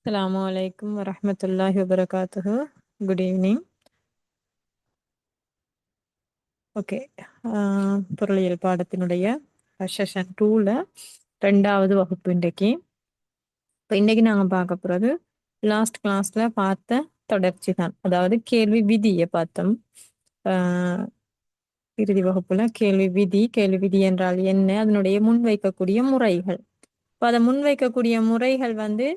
Assalamu alaikum wa rahmatullahi wa barakatuhu. Good evening. Okay, பொருளியல் பாடத்தினுடைய session 2ல 2வது வகுப்பு இன்றைக்கு. இப்போ இன்றைக்கு நாங்கள் பார்க்க போகிறது லாஸ்ட் கிளாஸில் பார்த்த தொடர்ச்சி தான். அதாவது கேள்வி விதியை பார்த்தோம். இறுதி வகுப்புல கேள்வி விதி என்றால் என்ன, அதனுடைய முன்வைக்கக்கூடிய முறைகள். இப்போ அதை முன்வைக்கக்கூடிய முறைகள் வந்து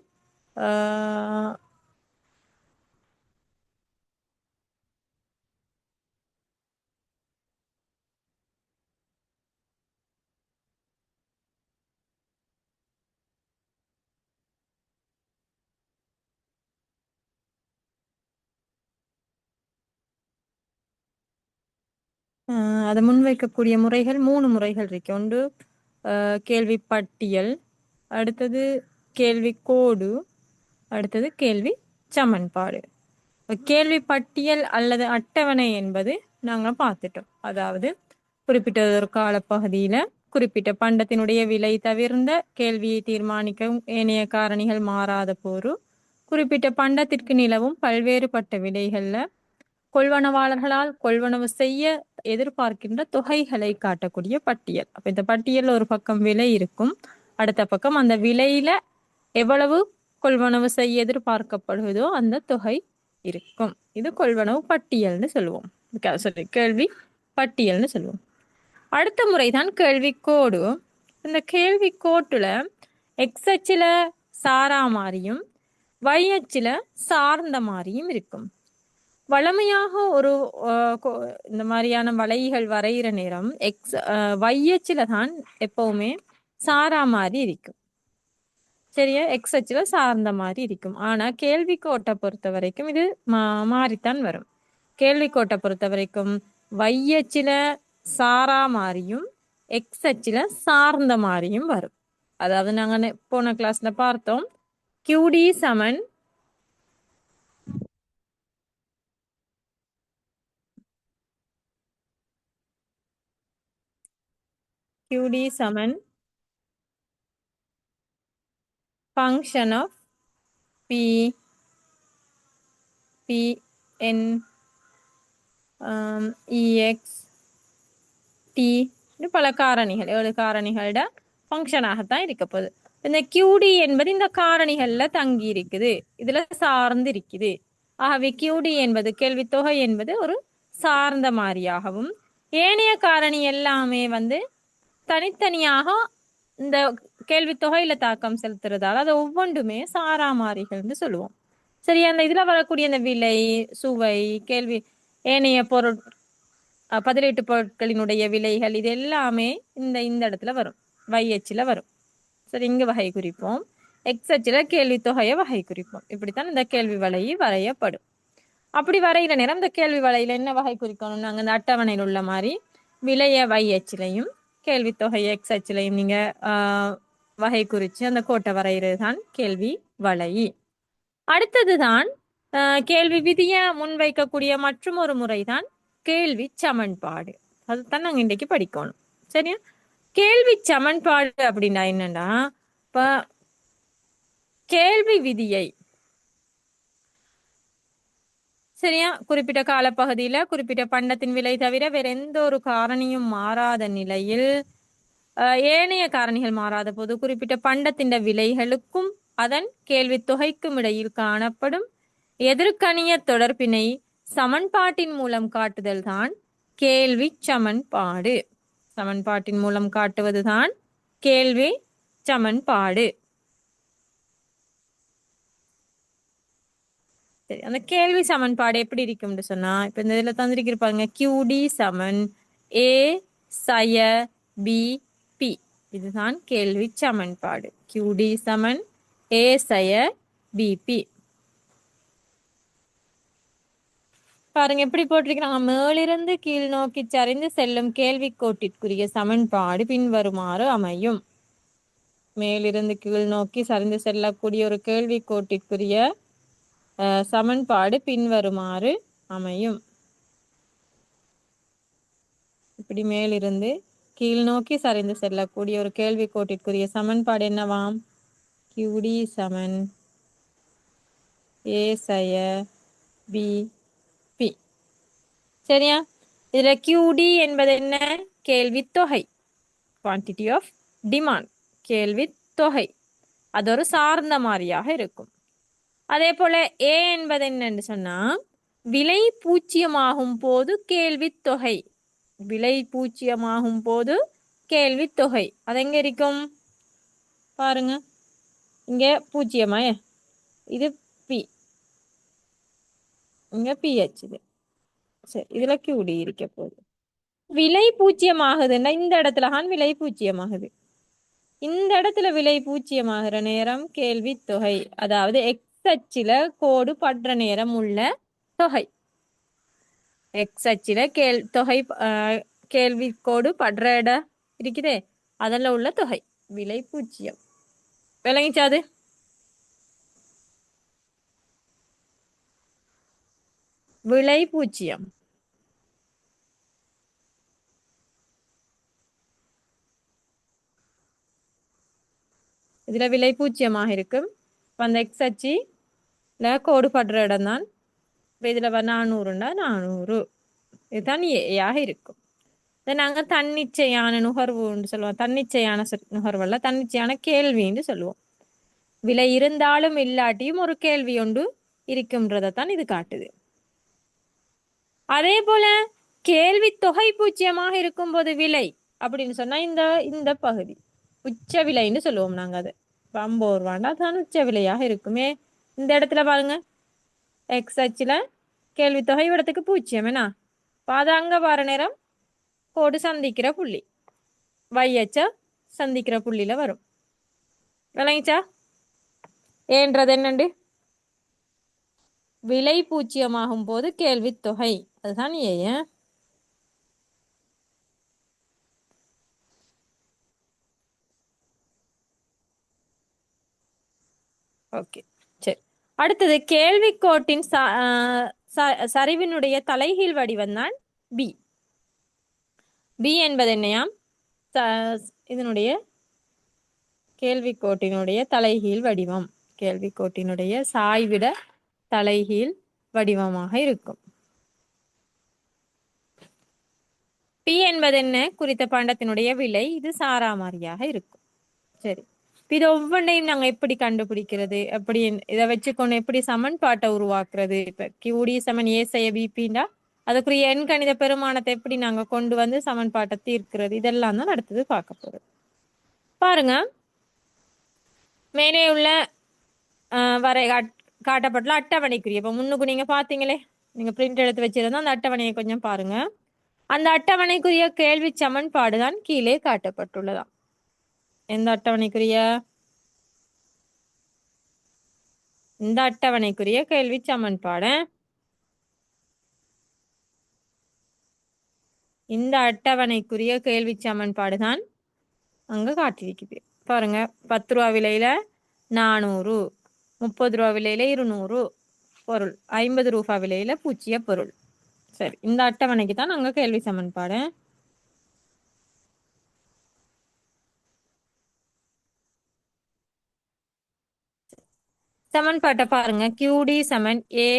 அதை முன்வைக்கக்கூடிய முறைகள் 3 முறைகள் இருக்கு. ஒன்று கேள்வி பட்டியல், அடுத்தது கேள்வி கோடு, அடுத்தது கேள்வி சமன்பாடு. கேள்வி பட்டியல் அல்லது அட்டவணை என்பது நாங்கள் பார்த்துட்டோம். அதாவது குறிப்பிட்ட ஒரு காலப்பகுதியில குறிப்பிட்ட பண்டத்தினுடைய விலை தவிர்ந்த கேள்வியை தீர்மானிக்கும் ஏனைய காரணிகள் மாறாத போரு குறிப்பிட்ட பண்டத்திற்கு நிலவும் பல்வேறுபட்ட விலைகள்ல கொள்வனவாளர்களால் கொள்வனவு செய்ய எதிர்பார்க்கின்ற தொகைகளை காட்டக்கூடிய பட்டியல். அப்ப இந்த பட்டியல்ல ஒரு பக்கம் விலை இருக்கும், அடுத்த பக்கம் அந்த விலையில எவ்வளவு கொள்வனவு செய்ய எதிர்பார்க்கப்படுவதோ அந்த தொகை இருக்கும். இது கொள்வனவு பட்டியல்னு சொல்லுவோம். சாரி, கேள்வி பட்டியல்னு சொல்லுவோம். அடுத்த முறைதான் கேள்வி கோடு. இந்த கேள்வி கோட்டுல எக்ஸ் அச்சுல சாரா மாதிரியும் y அச்சுல சார்ந்த மாதிரியும் இருக்கும். வழமையாக ஒரு இந்த மாதிரியான வளைகள் வரைகிற நேரம் y அச்சுல தான் எப்பவுமே சாரா மாதிரி இருக்கும். சரியா, எக்ஸ் அச்சுல சார்ந்த மாதிரி இருக்கும். ஆனா கேள்வி கோட்டை பொறுத்த வரைக்கும் இது மாறித்தான் வரும். கேள்வி கோட்டை பொறுத்த வரைக்கும் y அச்சுல சாரா மாதிரியும் எக்ஸ் அச்சுல சார்ந்த மாதிரியும் வரும். அதாவது நாங்க போன கிளாஸ்ல பார்த்தோம், QD Saman function of P N EX T பல காரணிகள், 7 காரணிகளோட ஃபங்க்ஷனாகத்தான் இருக்க போகுது. இந்த QD என்பது இந்த காரணிகள்ல தங்கி இருக்குது, இதுல சார்ந்து இருக்குது. ஆகவே QD என்பது கேள்வி தொகை என்பது ஒரு சார்ந்த மாதிரியாகவும், ஏனைய காரணி எல்லாமே வந்து தனித்தனியாக இந்த கேள்வி தொகையில தாக்கம் செலுத்துறதால அது ஒவ்வொன்றுமே சாரா மாறிகள்னு சொல்லுவோம். சரி, அந்த இதுல வரக்கூடிய அந்த விலை, சுவை, கேள்வி, ஏனைய பதிலீட்டு பொருட்களினுடைய விலைகள், இது எல்லாமே இந்த இடத்துல வரும், y அச்சுல வரும். சரி, இங்க வகை குறிப்போம், எக்ஸ் அச்சுல கேள்வி தொகையை வகை குறிப்போம். இப்படித்தான் இந்த கேள்வி வலை வரையப்படும். அப்படி வரைகிற நேரம் இந்த கேள்வி வலையில என்ன வகை குறிக்கணும், நாங்க இந்த அட்டவணையில் உள்ள மாதிரி விலைய y அச்சுலையும் கேள்வி தொகை எக்ஸ் அச்சுலையும் நீங்க வகை குறிச்சு அந்த கோட்டை வரைகிறது தான் கேள்வி வலை. அடுத்ததுதான் கேள்வி விதிய முன்வைக்கக்கூடிய மற்றும் ஒரு முறைதான் கேள்வி சமன்பாடு. அதுதான் நாங்க இன்றைக்கு படிக்கணும். சரியா, கேள்வி சமன்பாடு அப்படின்னா என்னன்னா, இப்ப கேள்வி விதியை சரியா குறிப்பிட்ட காலப்பகுதியில குறிப்பிட்ட பண்டத்தின் விலை தவிர வேற எந்த ஒரு காரணியும் மாறாத நிலையில், ஏனைய காரணிகள் மாறாத போது குறிப்பிட்ட பண்டத்தின் விலைகளுக்கும் அதன் கேள்வி தொகைக்கும் இடையில் காணப்படும் எதிர்கணிய தொடர்பினை சமன்பாட்டின் மூலம் காட்டுதல் தான் கேள்வி சமன்பாடு. சமன்பாட்டின் மூலம் காட்டுவதுதான் கேள்வி சமன்பாடு. சரி, அந்த கேள்வி சமன்பாடு எப்படி இருக்கும்னு சொன்னா, இப்ப இந்த இதுல தந்திருப்பாங்க QD சமன் A சய B P. இதுதான் கேள்வி சமன்பாடு. QD சமன் A சய BP. பாருங்க எப்படி போட்டிருக்கிறாங்க, மேலிருந்து கீழ் நோக்கி சரிந்து செல்லும் கேள்வி கோட்டிற்குரிய சமன்பாடு பின்வருமாறு அமையும். மேலிருந்து கீழ் நோக்கி சரிந்து செல்லக்கூடிய ஒரு கேள்வி கோட்டிற்குரிய சமன்பாடு பின்வருமாறு அமையும். இப்படி மேலிருந்து கீழ் நோக்கி சரிந்து செல்லக்கூடிய ஒரு கேள்வி கோட்டிற்குரிய சமன்பாடு என்னவாம், QD சமன் ஏ சய பி பி. சரியா? இதுல QD என்பது என்ன? கேள்வி தொகை, குவான்டிட்டி ஆஃப் டிமாண்ட், கேள்வி தொகை. அது ஒரு சார்ந்த மாறியாக இருக்கும். அதே போல ஏ என்பது என்னன்னு சொன்னா விலை பூச்சியமாகும் போது கேள்வி தொகை, விலை பூச்சியமாகும் போது கேள்வி தொகை. அது எங்க இருக்கும் பாருங்க, இங்க பூஜ்ஜியமா, இது பி, இங்க பிஹெச். இது சரி, இதுல QD இருக்க போகுது. விலை பூஜ்ஜியமாகுதுன்னா இந்த இடத்துலதான் விலை பூஜ்ஜியமாகுது. இந்த இடத்துல விலை பூஜ்ஜியமாகிற நேரம் கேள்வி தொகை, அதாவது எக்ஸ் அச்சில கோடு படுற நேரம் உள்ள தொகை. எக்ஸ் அச்சில தொகை கேள்வி கோடு படுற இடம் இருக்குதே, அதில் உள்ள தொகை விலை பூஜ்ஜியம். விளங்கிச்சாது? விலை பூஜ்ஜியம். இதுல விலை பூஜ்ஜியமாக இருக்கும். அந்த எக்ஸ் அச்சில கோடு படுற இடம் தான். இதுல 400ன்னா 400, இதுதான் ஏயாக இருக்கும். இதை நாங்க தன்னிச்சையான நுகர்வுன்னு சொல்லுவோம். தன்னிச்சையான நுகர்வல்ல, தன்னிச்சையான கேள்வின்னு சொல்லுவோம். விலை இருந்தாலும் இல்லாட்டியும் ஒரு கேள்வி ஒன்று இருக்கும்ன்றதான் இது காட்டுது. அதே போல கேள்வி தொகை பூஜ்ஜியமாக இருக்கும் போது விலை அப்படின்னு சொன்னா இந்த இந்த பகுதி உச்ச விலைன்னு சொல்லுவோம் நாங்க. அது 50 ரூபாண்டா தான் உச்ச விலையாக இருக்குமே. இந்த இடத்துல பாருங்க, எக்ஸ் அச்சில கேள்வி தொகை இடத்துக்கு பூஜ்ஜியம் என்ன, அது அங்க வர நேரம் கோடு சந்திக்கிற புள்ளி, வையச்ச சந்திக்கிற புள்ளியில வரும். விளங்கிச்சா? ஏன்றது என்னண்டு விலை பூஜ்ஜியமாகும் போது கேள்வி தொகை, அதுதான் ஏ. ஓகே, சரி. அடுத்தது கேள்விக்கோட்டின் சரிவினுடைய தலைகீழ் வடிவம் தான் பி. பி என்பது என்னையாம்? இதனுடைய கேள்விக்கோட்டினுடைய தலைகீழ் வடிவம், கேள்விக்கோட்டினுடைய சாய்விட தலைகீழ் வடிவமாக இருக்கும். பி என்பது என்ன? குறித்த பண்டத்தினுடைய விலை. இது சாராமாரியாக இருக்கும். சரி, இது ஒவ்வொன்றையும் நாங்க எப்படி கண்டுபிடிக்கிறது, எப்படி இதை வச்சுக்கொண்டு எப்படி சமன்பாட்டை உருவாக்குறது? இப்ப QD சமன் ஏ செய்ய பிபின்னா அதுக்குரிய எண் கணித பெருமானத்தை எப்படி நாங்க கொண்டு வந்து சமன்பாட்டை தீர்க்கிறது, இதெல்லாம் தான் அடுத்தது பார்க்க போறது. பாருங்க, மேலே உள்ள வரை காட்டப்பட்டுள்ள அட்டவணைக்குரிய, இப்ப முன்னுக்கு நீங்க பாத்தீங்களே, நீங்க பிரிண்ட் எடுத்து வச்சிருந்தா அந்த அட்டவணையை கொஞ்சம் பாருங்க. அந்த அட்டவணைக்குரிய கேள்வி சமன்பாடு தான் கீழே காட்டப்பட்டுள்ளதாம். எந்த அட்டவணைக்குரிய? இந்த அட்டவணைக்குரிய கேள்வி சமன்பாடு. இந்த அட்டவணைக்குரிய கேள்வி சமன்பாடு தான் அங்க காட்டியிருக்குது. பாருங்க, 10 ரூபா விலையில 400, 30 ரூபா விலையில 200 பொருள், 50 ரூபாய் விலையில பூச்சிய பொருள். சரி, இந்த அட்டவணைக்கு தான் அங்க கேள்வி சமன்பாடு. சமன்பாட்டை பாருங்க, QD சமன் ஏ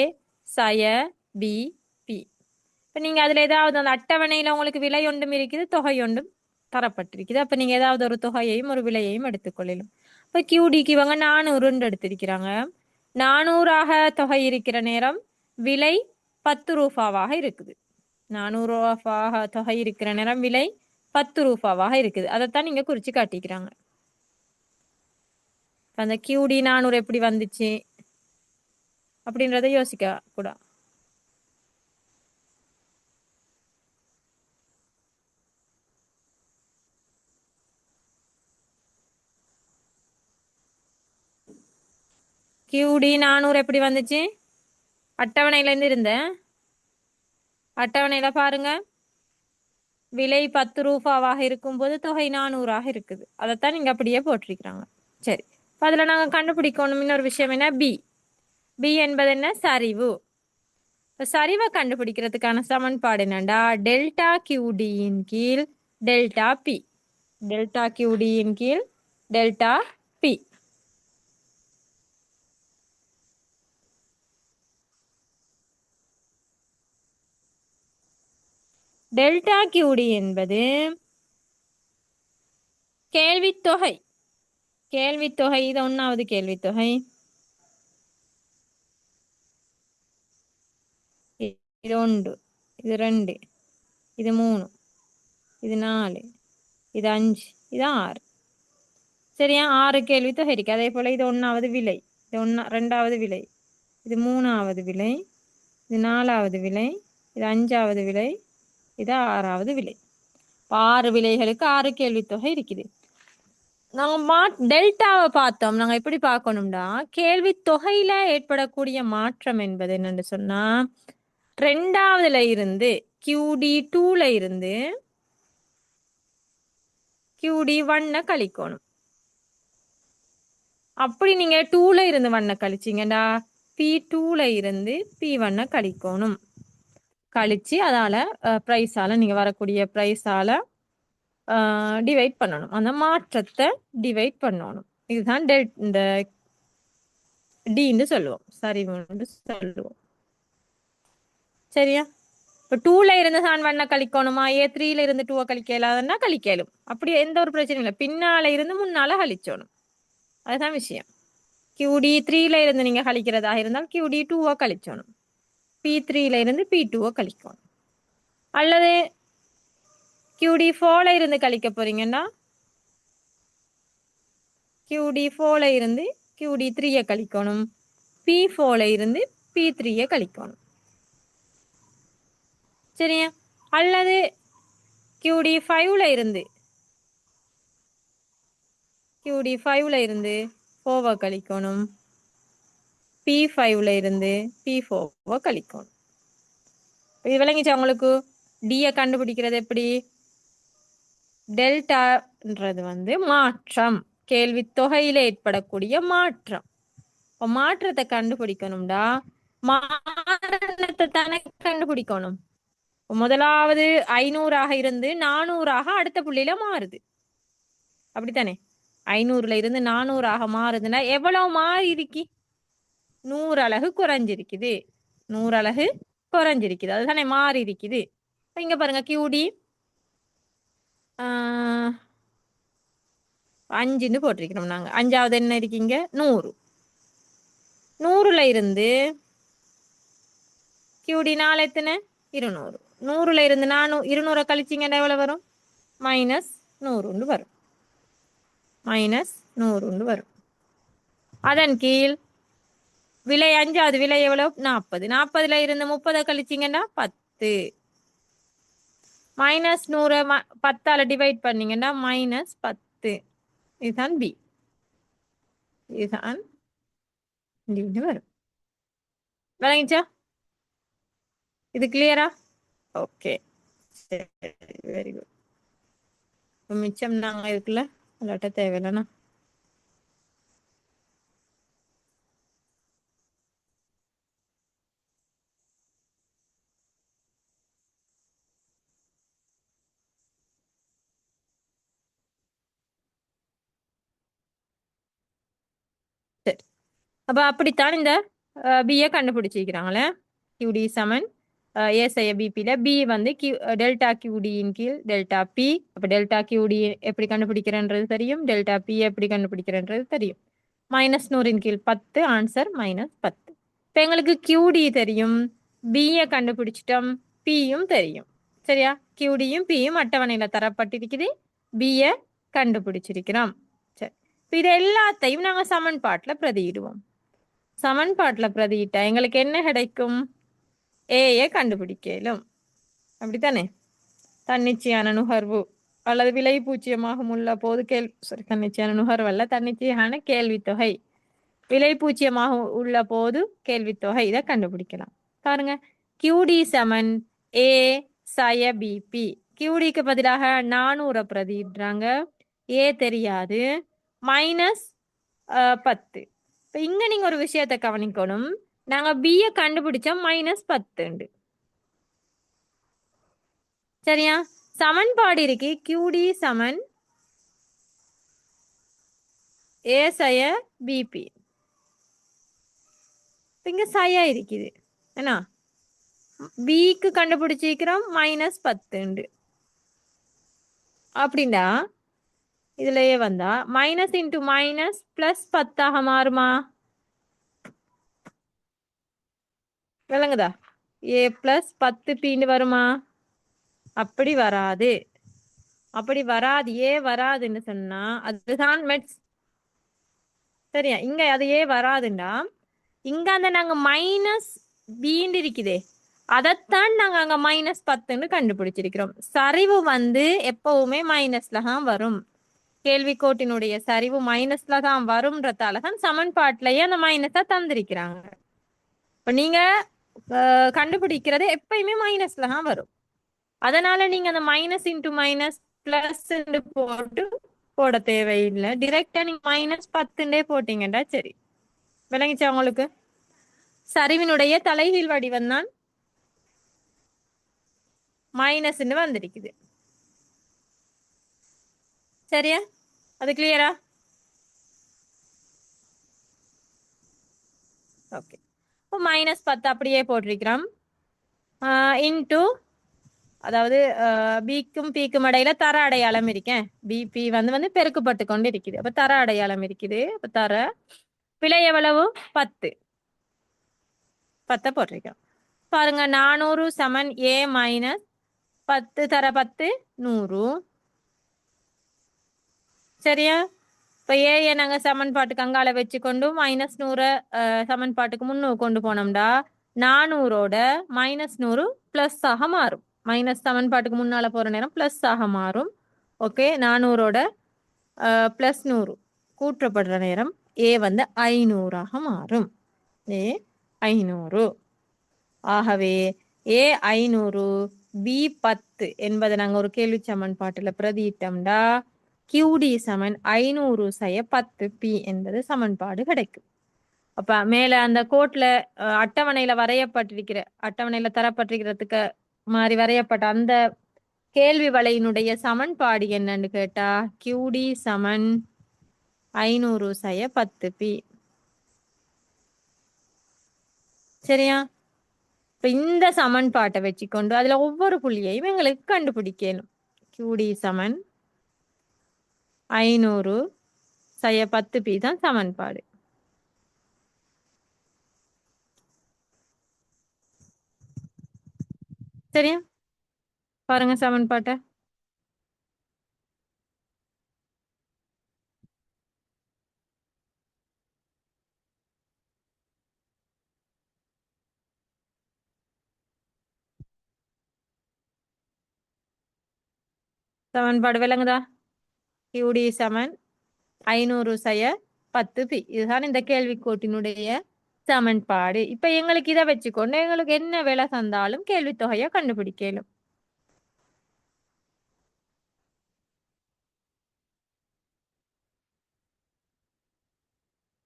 சய பி பி. இப்ப நீங்க அதுல ஏதாவது அந்த அட்டவணையில உங்களுக்கு விலை ஒன்றும் இருக்குது, தொகை ஒன்றும் தரப்பட்டிருக்குது. அப்ப நீங்க ஏதாவது ஒரு தொகையையும் ஒரு விலையையும் எடுத்துக்கொள்ளலாம். இப்ப QDக்கு இவங்க 400 எடுத்திருக்கிறாங்க. 400ஆக தொகை இருக்கிற நேரம் விலை 10 ரூபாவாக இருக்குது. 400 ரூபாவாக தொகை இருக்கிற நேரம் விலை 10 ரூபாவாக இருக்குது. அதைத்தான் நீங்க குறிச்சு காட்டிக்கிறாங்க. அந்த QD 400 எப்படி வந்துச்சு அப்படின்றத யோசிக்க கூட. QD 400 எப்படி வந்துச்சு? அட்டவணையில இருந்து இருந்த அட்டவணையில பாருங்க, விலை 10 ரூபாவாக இருக்கும்போது தொகை 400ஆக இருக்குது. அதைத்தான் நீங்க அப்படியே போட்டிருக்கிறாங்க. சரி, அதுல நாங்க கண்டுபிடிக்கணும் இன்னொரு விஷயம் என்ன, பி. பி என்பது என்ன? சரிவு. சரிவை கண்டுபிடிக்கிறதுக்கான சமன்பாடு என்னண்டா டெல்டா QDயின் கீழ் டெல்டா பி. டெல்டா QDயின் கீழ் டெல்டா பி. டெல்டா கியூடி என்பது கேள்வித்தொகை. கேள்வித்தொகை இது 1வது கேள்வித்தொகை. இது 1, இது 2, இது 3, இது 4, இது 5, இது 6. சரியா? 6 கேள்வித்தொகை இருக்கு. அதே போல இது 1வது விலை, இது 2வது விலை, இது 3வது விலை, இது 4வது விலை, இது 5வது விலை, இது 6வது விலை. 6 விலைகளுக்கு 6 கேள்வித்தொகை இருக்குது. நாங்க டெல்டாவை பார்த்தோம். நாங்க எப்படி பார்க்கணும்னா கேள்வி தொகையில ஏற்படக்கூடிய மாற்றம் என்பது என்னன்னு சொன்னா 2வதுல இருந்து QD2ல இருந்து QD1 கழிக்கணும். அப்படி நீங்க 2ல இருந்து 1 கழிச்சீங்கடா P2ல இருந்து P1 கழிக்கணும். கழிச்சு அதால பிரைஸால நீங்க வரக்கூடிய பிரைஸால டிவைட் பண்ணணும். அந்த மாற்றத்தை டிவைட் பண்ணணும். இதுதான் இந்த டின்னு சொல்லுவோம், சரிவுன்னு சொல்லுவோம். சரியா? இப்போ 2ல இருந்து தான் 1 கழிக்கணுமா, A3ல இருந்து 2 கழிக்கலாதுன்னா கழிக்கலும். அப்படி எந்த ஒரு பிரச்சனையும் இல்லை. பின்னால இருந்து முன்னால கழிச்சோணும். அதுதான் விஷயம். QD3ல இருந்து நீங்க கழிக்கிறதா இருந்தால் QD2 கழிச்சோணும். P3ல இருந்து P2 கழிக்கணும். அல்லது QD4ல இருந்து கழிக்க போறீங்கன்னா QD4ல இருந்து QD3 கழிக்கணும். P4ல இருந்து P3 கழிக்கணும். சரியா? அல்லது QD5ல இருந்து P4 கழிக்கணும். P5ல இருந்து P4 கழிக்கணும். இது விளங்கிச்சா உங்களுக்கு? டியை கண்டுபிடிக்கிறது எப்படி? டெல்டான்றது மாற்றம், கேள்வி தொகையில ஏற்படக்கூடிய மாற்றம். மாற்றத்தை கண்டுபிடிக்கணும்டா மாற்றத்தை தானே கண்டுபிடிக்கணும். முதலாவது 500ஆக இருந்து 400ஆக அடுத்த புள்ளியில மாறுது. அப்படித்தானே? 500ல இருந்து 400ஆக மாறுதுன்னா எவ்வளவு மாறி இருக்கு? 100 அலகு குறைஞ்சிருக்குது. 100 அலகு குறைஞ்சிருக்குது. அதுதானே மாறி இருக்குது. இங்க பாருங்க QD 5ன்னு போட்டிருக்கிறோம். நாங்க 5வது என்ன இருக்கீங்க? 100. 100ல இருந்து QD4 எத்தனை? 200. 100ல இருந்து 200 கழிச்சிங்கன்னா எவ்வளவு வரும்? -100 வரும். -100 வரும். அதன் கீழ் விலை 5வது விலை எவ்வளவு? 40. 40ல இருந்து 30 கழிச்சிங்கன்னா 10. -100 10ஆல டிவைட் பண்ணீங்கன்னா -10. இதுதான் பி. இதுதான் வரும். விளங்கிச்சா? இது கிளியரா? Okay, very good. மிச்சம் நாங்க இருக்குல்ல அல்லாட்ட தேவையில்லைண்ணா. சரி, அப்ப அப்படித்தான் இந்த பிஏ கண்டுபிடிச்சிருக்கிறாங்களே. QD சமன் ஏ செய்ய பிபியில பி டெல்டா QDயின் கீழ் டெல்டா பி. அப்ப டெல்டா QD எப்படி கண்டுபிடிக்கிறன்றது தெரியும், டெல்டா பி எப்படி கண்டுபிடிக்கிறன்றது தெரியும். -100ன் கீழ் 10, ஆன்சர் -10. இப்ப எங்களுக்கு QD தெரியும், பிஏ கண்டுபிடிச்சிட்டோம், பியும் தெரியும். சரியா? QDயும் பியும் அட்டவணையில தரப்பட்டிருக்குது, பிஏ கண்டுபிடிச்சிருக்கிறோம். சரி, இப்ப இது எல்லாத்தையும் நாங்க சமன்பாட்டுல பிரதியிடுவோம். சமன்பாட்டுல பிரதியிட்டா எங்களுக்கு என்ன கிடைக்கும்? ஏயை கண்டுபிடிக்கலும். அப்படித்தானே? தன்னிச்சையான நுகர்வு அல்லது விலை பூச்சியமாக உள்ள போது தன்னிச்சையான நுகர்வு அல்ல, தன்னிச்சையான கேள்வித்தொகை. விலை பூச்சியமாக உள்ள போது கேள்வித்தொகை இதை கண்டுபிடிக்கலாம். பாருங்க, QD சமன் ஏ சய பிபி. QDக்கு பதிலாக 400 பிரதியிடுறாங்க, ஏ தெரியாது, -10. இப்ப இங்க நீங்க ஒரு விஷயத்தை கவனிக்கணும், நாங்க பியை கண்டுபிடிச்சோம் -10. சரியா? சமன்பாடு இருக்கு QD சமன் ஏ சய பிபி. இங்க சய இருக்குது என்ன? பிக்கு கண்டுபிடிச்சிக்கிறோம் -10 அப்படின்னா இதுலயே வந்தா மைனஸ் இன்டு மைனஸ் பிளஸ் 10 மாறுமா? விளங்குதா? ஏ பிளஸ் 10 வருமா? அப்படி வராது. அப்படி வராது. ஏ வராதுன்னு சொன்னா அதுதான் மெட்ஸ். சரியா? இங்க அது ஏ வராதுண்டா இங்க அந்த நாங்க மைனஸ் பீண்டு இருக்குதே அதைத்தான் நாங்க அங்க -10ன்னு கண்டுபிடிச்சிருக்கிறோம். சரிவு எப்பவுமே மைனஸ்ல தான் வரும். கேள்விக்கோட்டினுடைய சரிவு மைனஸ்ல தான் வரும்ன்றதால தான் சமன்பாட்டிலேயே அந்த மைனஸை தந்திருக்கிறாங்க. இப்ப நீங்க கண்டுபிடிக்கிறது எப்பயுமே மைனஸ்ல தான் வரும். அதனால நீங்க அந்த மைனஸ் இன்டு மைனஸ் பிளஸ் போட்டு போட தேவையில்லை. டிரெக்டா நீங்க -10 போட்டீங்கடா சரி. விளங்கிச்சா உங்களுக்கு? சரிவினுடைய தலைகீழ் வடிவம் தான் மைனஸ்ன்னு வந்திருக்குது. சரியா? அது கிளியரா? ஓகே. இப்போ -10 அப்படியே போட்டிருக்கிறோம். இன்டு அதாவது பிக்கும் பிக்கும் இடையில தர அடையாளம் இருக்கேன். பிபி வந்து பெருக்கப்பட்டு கொண்டு இருக்குது. அப்ப தர அடையாளம் இருக்குது. அப்ப தர விலை எவ்வளவு? 10. 10 போட்டிருக்கோம். பாருங்க 400 சமன் ஏ மைனஸ் 10 தர 10 100. சரியா? இப்ப ஏ நாங்க சமன்பாட்டுக்கு அங்கால வச்சுக்கொண்டு -100 சமன்பாட்டுக்கு முன்னு கொண்டு போனோம்டா 400ஓட -100 பிளஸ் ஆக மாறும். மைனஸ் சமன்பாட்டுக்கு முன்னால போற நேரம் பிளஸ் ஆக மாறும். ஓகே. 400ஓட பிளஸ் 100 கூற்றப்படுற நேரம் ஏ 500ஆக மாறும். ஏ 500. ஆகவே ஏ 500 பி 10 என்பதை நாங்க ஒரு கேள்வி சமன்பாட்டுல பிரதியிட்டோம்டா கியூடி சமன் 500 செய்ய 10 பி என்பது சமன்பாடு கிடைக்கும். அப்ப மேல அந்த கோட்ல அட்டவணையில வரையப்பட்டிருக்கிற அட்டவணையில தரப்பட்டிருக்கிறதுக்கு மாதிரி வரையப்பட்ட அந்த கேள்வி வலையினுடைய சமன்பாடு என்னன்னு கேட்டா கியூடி சமன் 500 செய்ய 10 பி. சரியா? இப்ப இந்த சமன்பாட்டை வச்சுக்கொண்டு அதுல ஒவ்வொரு புள்ளியையும் எங்களுக்கு கண்டுபிடிக்கணும். கியூடி சமன் 500 செய்ய 10 பி தான் சமன்பாடு. சரியா? பாருங்க சமன்பாட்டை. சமன்பாடு விளங்குதா? கியூடி சமன் 500 செய்ய 10 பி. இதுதான் இந்த கேள்விக்கோட்டினுடைய சமன்பாடு. இப்ப எங்களுக்கு இதை வச்சுக்கொண்டு எங்களுக்கு என்ன வேலை தந்தாலும் கேள்வி தொகையை கண்டுபிடிக்கலும்.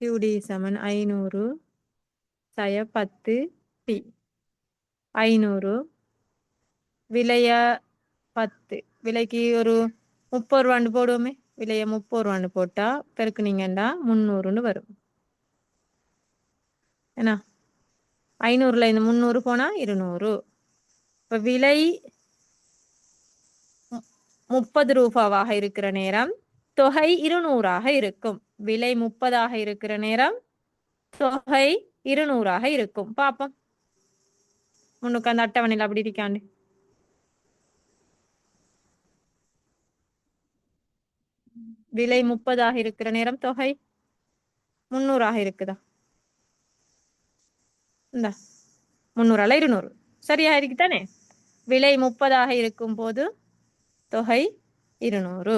கியூடி சமன் 500 செய்ய 10 பி. 500 விலைய 10 விலைக்கு ஒரு 30 ரூபான்னு போடுவோமே. விலைய 30 ரூபான்னு போட்டா பெருக்குனீங்கன்னா 300ன்னு வரும். என்ன 500ல இந்த 300 போனா 200. இப்ப விலை 30 ரூபாவாக இருக்கிற நேரம் தொகை 200ஆக இருக்கும். விலை 30ஆக இருக்கிற நேரம் தொகை 200ஆக இருக்கும். பாப்போம் முன்னுக்கு அந்த அட்டவணையில் அப்படி இருக்காண்டு. விலை 30ஆக இருக்கிற நேரம் தொகை 300ஆக இருக்குதா? இந்த 300 200 சரியா இருக்குதானே? விலை 30ஆக இருக்கும் போது தொகை 200.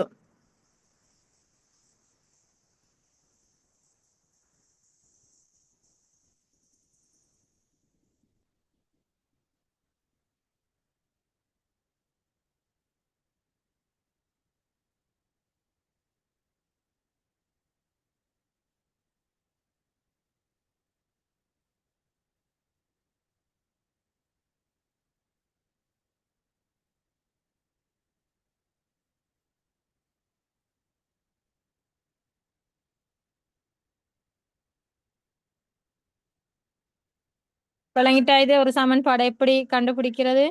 விளங்கிட்டா? இது ஒரு சமன்பாடை எப்படி கண்டுபிடிக்கிறது?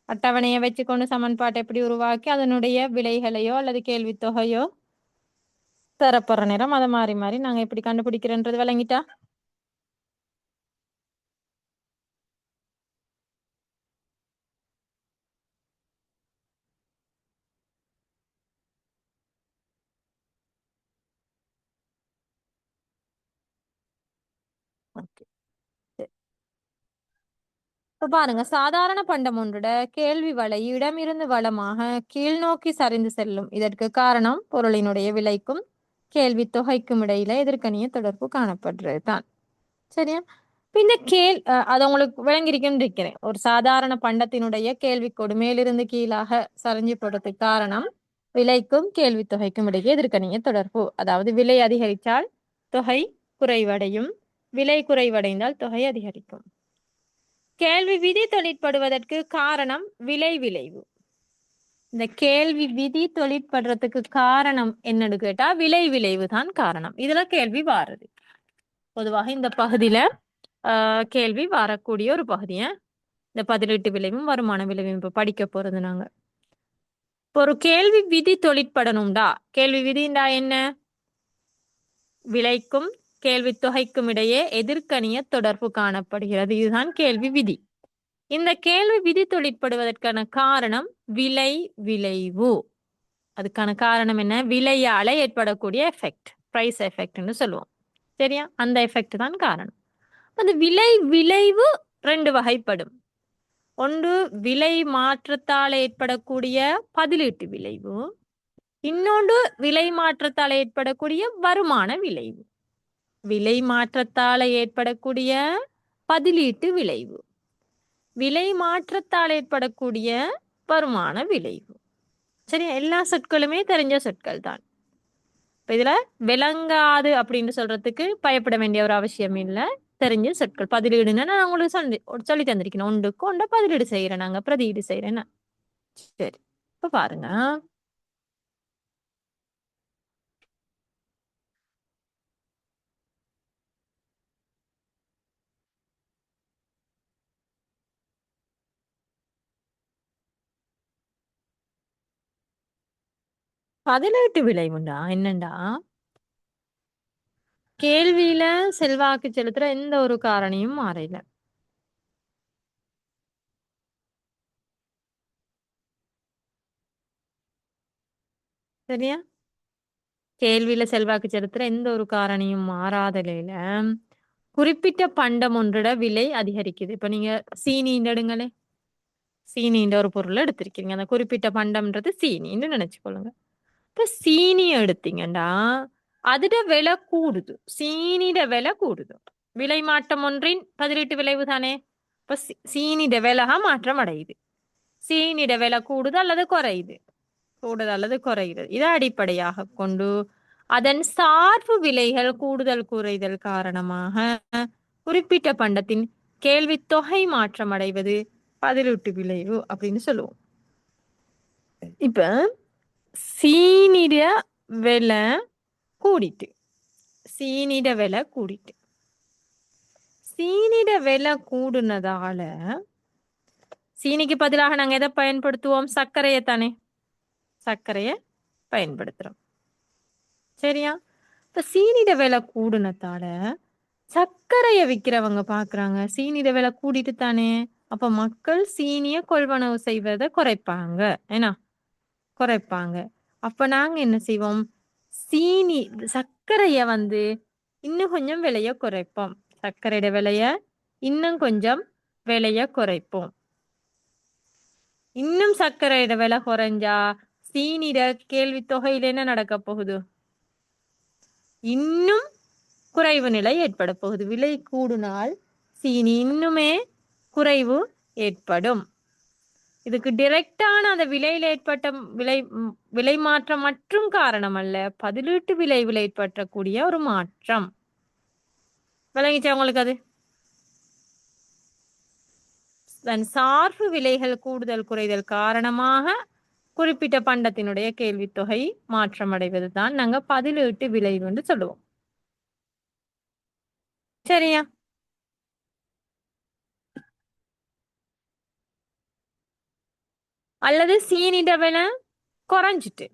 அட்டவணையை வச்சுக்கொண்டு சமன்பாட்டை எப்படி உருவாக்கி அதனுடைய விலைகளையோ அல்லது கேள்வித்தொகையோ தரப்போற நேரம் அதை மாறி மாறி நாங்க எப்படி கண்டுபிடிக்கிறோன்றது விளங்கிட்டா? ஓகே. இப்ப பாருங்க, சாதாரண பண்டம் ஒன்றுட கேள்வி வலை இடமிருந்து வலமாக கீழ்நோக்கி சரிந்து செல்லும். இதற்கு காரணம் பொருளினுடைய விலைக்கும் கேள்வி தொகைக்கும் இடையில எதிர்க்கணிய தொடர்பு காணப்படுறது தான். சரியா? இப்ப இந்த அது உங்களுக்கு விளங்கியிருக்குன்னு இருக்கிறேன். ஒரு சாதாரண பண்டத்தினுடைய கேள்விக்கோடு மேலிருந்து கீழாக சரிஞ்சு போடுறதுக்கு காரணம் விலைக்கும் கேள்வி தொகைக்கும் இடையே எதிர்க்கணிய தொடர்பு. அதாவது விலை அதிகரித்தால் தொகை குறைவடையும், விலை குறைவடைந்தால் தொகை அதிகரிக்கும். கேள்வி விதி தொழிற்படுவதற்கு காரணம் விலை விளைவு. இந்த கேள்வி விதி தொழிற்படுறதுக்கு காரணம் என்னன்னு கேட்டா விலை விளைவு தான் காரணம். இதுல கேள்வி வாருது. பொதுவாக இந்த பகுதியில கேள்வி வரக்கூடிய ஒரு பகுதிய இந்த பதிலீட்டு விளைவும் வருமான விளைவும் இப்ப படிக்க போறது நாங்க. இப்போ ஒரு கேள்வி விதி தொழிற்படணும்டா, கேள்வி விதிண்டா என்ன? விலைக்கும் கேள்வி தொகைக்கும் இடையே எதிர்க்கணிய தொடர்பு காணப்படுகிறது. இதுதான் கேள்வி விதி. இந்த கேள்வி விதி தொழிற்படுவதற்கான காரணம் விலை விளைவு. அதுக்கான காரணம் என்ன? விலையால ஏற்படக்கூடிய எஃபெக்ட், பிரைஸ் எஃபெக்ட்னு சொல்லுவோம். சரியா? அந்த எஃபெக்ட் தான் காரணம். அந்த விலை விளைவு ரெண்டு வகைப்படும். ஒன்று விலை மாற்றத்தால் ஏற்படக்கூடிய பதிலீட்டு விளைவு, இன்னொன்று விலை மாற்றத்தால் ஏற்படக்கூடிய வருமான விளைவு. விலை மாற்றத்தால் ஏற்படக்கூடிய பதிலீட்டு விளைவு, விலை மாற்றத்தால் ஏற்படக்கூடிய வருமான விளைவு. சரி, எல்லா சொற்களுமே தெரிஞ்ச சொற்கள் தான். இப்ப இதுல விளங்காது அப்படின்னு சொல்றதுக்கு பயப்பட வேண்டிய ஒரு அவசியம் இல்லை. தெரிஞ்ச சொற்கள். பதிலீடுன்னா நான் உங்களுக்கு சொல்லி தந்திருக்கேன். ஒன்றுக்கு ஒன்றை பதிலீடு செய்யறேன், நாங்க பிரதியீடு செய்யறேன்னு. சரி, இப்ப பாருங்க. பதிலீட்டு விளைவுண்டா என்னண்டா, கேள்வியில செல்வாக்கு செலுத்துற எந்த ஒரு காரணியும் மாறையில. சரியா? கேள்வியில செல்வாக்கு செலுத்துற எந்த ஒரு காரணியும் மாறாத நிலையில குறிப்பிட்ட பண்டம் ஒன்றோட விலை அதிகரிக்குது. இப்ப நீங்க சீனின்னு எடுங்களே. சீனின்ற ஒரு பொருளை எடுத்திருக்கீங்க. அந்த குறிப்பிட்ட பண்டம்ன்றது சீனின்னு நினைச்சுக்கொள்ளுங்க. இப்ப சீனி எடுத்தீங்கன்னா அதோட விலை கூடுது. சீனிட விலை கூடுது. விலை மாற்றம் ஒன்றின் பதிலீட்டு விளைவு தானே. இப்ப சீனிட விலைها மாற்றம் அடையுது. சீனிட விலை கூடுது அல்லது குறையுது. கூடுதல் அல்லது குறைகிறது. இதை அடிப்படையாக கொண்டு அதன் சார்பு விலைகள் கூடுதல் குறைதல் காரணமாக குறிப்பிட்ட பண்டத்தின் கேள்வி தொகை மாற்றம் அடைவது பதிலீட்டு விளைவு அப்படின்னு சொல்லுவோம். இப்ப சீனிட விலை கூடிட்டு, சீனிட விலை கூடிட்டு, சீனிட விலை கூடுனதால சீனிக்கு பதிலாக நாங்க எதை பயன்படுத்துவோம்? சர்க்கரையை தானே. சர்க்கரையை பயன்படுத்துறோம். சரியா? இப்ப சீனிட விலை கூடுனதால சர்க்கரையை விக்கிறவங்க பாக்குறாங்க சீனிட விலை கூடிட்டு தானே. அப்ப மக்கள் சீனிய கொள்வனவு செய்வதை குறைப்பாங்க. ஏன்னா குறைப்பாங்க. அப்ப நாங்க என்ன செய்வோம்? சீனி சர்க்கரைய இன்னும் கொஞ்சம் விலைய குறைப்போம். சர்க்கரையோட விலைய இன்னும் கொஞ்சம் விலைய குறைப்போம். இன்னும் சர்க்கரையோட விலை குறைஞ்சா சீனிட கேள்வி தொகையில என்ன நடக்க போகுது? இன்னும் குறைவு நிலை ஏற்பட போகுது. விலை கூடுனால் சீனி இன்னுமே குறைவு ஏற்படும். இதுக்கு டிரெக்டான அந்த விலையில் ஏற்பட்ட விலை மாற்றம் மற்றும் காரணம் அல்ல, பதிலீட்டு விளைவில் ஏற்படக்கூடிய ஒரு மாற்றம். விளங்கிச்சா உங்களுக்கு? அது தன் சார்பு விலைகள் கூடுதல் குறைதல் காரணமாக குறிப்பிட்ட பண்டத்தினுடைய கேள்வித்தொகை மாற்றம் அடைவது தான் நாங்க பதிலீட்டு விளைவு என்று சொல்லுவோம். சரியா? அல்லது சீனிட விலை குறைஞ்சிட்டு.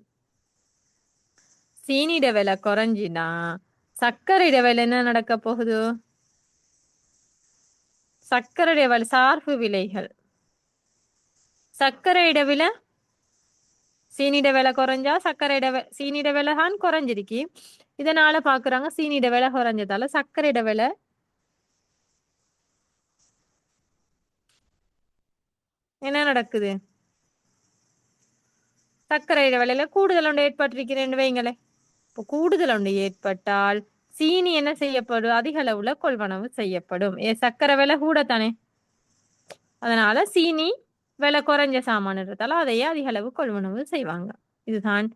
சீனிட விலை குறைஞ்சினா சர்க்கரைட விலை என்ன நடக்க போகுது? சர்க்கரைட விலை சார்பு விலைகள். சர்க்கரைட விலை சீனிட விலை குறைஞ்சா சீனிட விலை தான் குறைஞ்சிருக்கு. இதனால பாக்குறாங்க சீனிட விலை குறைஞ்சதால சர்க்கரைட விலை என்ன நடக்குது? சர்க்கரைட விலையில கூடுதல் ஒன்று ஏற்பட்டிருக்கிறேன்னு வைங்களேன். இப்போ கூடுதல் ஒன்று ஏற்பட்டால் சீனி என்ன செய்யப்படும்? அதிக அளவுல கொள்வனவு செய்யப்படும். சர்க்கரை விலை கூட தானே, அதனால சீனி விலை குறைஞ்ச சாமானதால அதையே அதிக அளவு கொள்வனவு செய்வாங்க. இதுதான்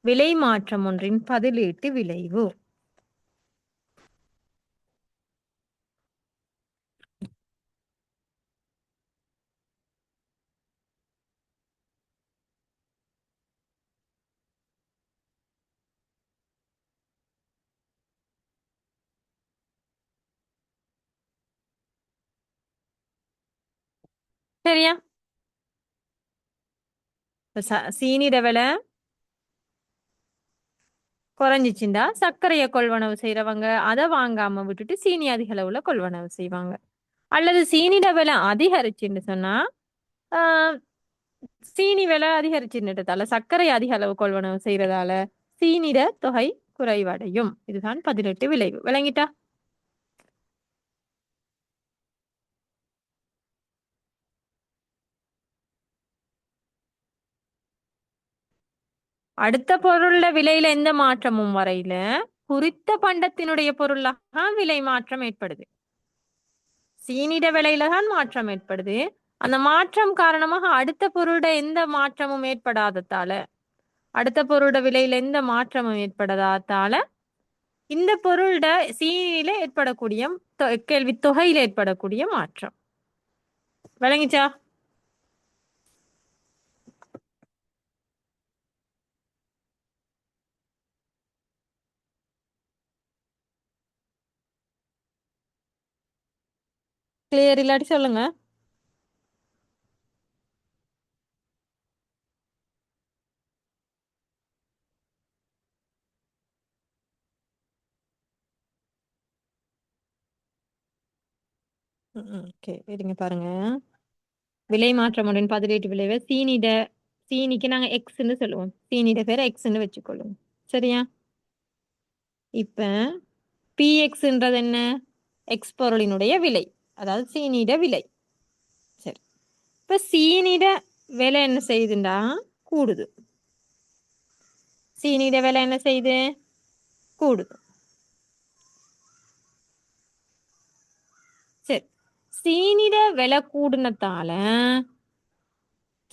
விலை மாற்றம் ஒன்றின் பதிலீட்டு விளைவு. சரியா? சீனிட விலை குறைஞ்சிச்சுண்டா சர்க்கரையை கொள்வனவு செய்யறவங்க அதை வாங்காம விட்டுட்டு சீனி அதிக அளவுல கொள்வனவு செய்வாங்க. அல்லது சீனிட விலை அதிகரிச்சுன்னு சொன்னா ஆஹ் சீனி விலை அதிகரிச்சுன்றதால சர்க்கரை அதிக அளவு கொள்வனவு செய்யறதால சீனிட தொகை குறைவடையும். இதுதான் 18 விளைவு. விளங்கிட்டா? அடுத்த பொருள்ல விலையில எந்த மாற்றமும் வரையில குறித்த பண்டத்தினுடைய பொருளாக விலை மாற்றம் ஏற்படுது. சீனிட விலையில தான் மாற்றம் ஏற்படுது. அந்த மாற்றம் காரணமாக அடுத்த பொருளோட எந்த மாற்றமும் ஏற்படாததால அடுத்த பொருளோட விலையில எந்த மாற்றமும் ஏற்படாததால இந்த பொருளோட சீனியில ஏற்படக்கூடிய கேள்வி தொகையில ஏற்படக்கூடிய மாற்றம். விளங்கிச்சா? கிளியர் இல்லாட்டி சொல்லுங்க. ஓகே, இருங்க பாருங்க. விலை மாற்றம் உடன் பதிலீட்டு விளைவு சீனிக்கு நாங்க எக்ஸ்ன்னு சொல்லுவோம். சீனிட பேரை எக்ஸ்ன்னு வச்சுக்கொள்ளுவோம். சரியா? இப்ப பிஎக்ஸ்ன்றது என்ன? எக்ஸ் பொருளினுடைய விலை, அதாவது சீனிட விலை. சரி, இப்ப சீனிட விலை என்ன செய்யுதுண்டா கூடுது. சீனிட விலை என்ன செய்யுது? கூடுது. சரி, சீனிட விலை கூடுனத்தால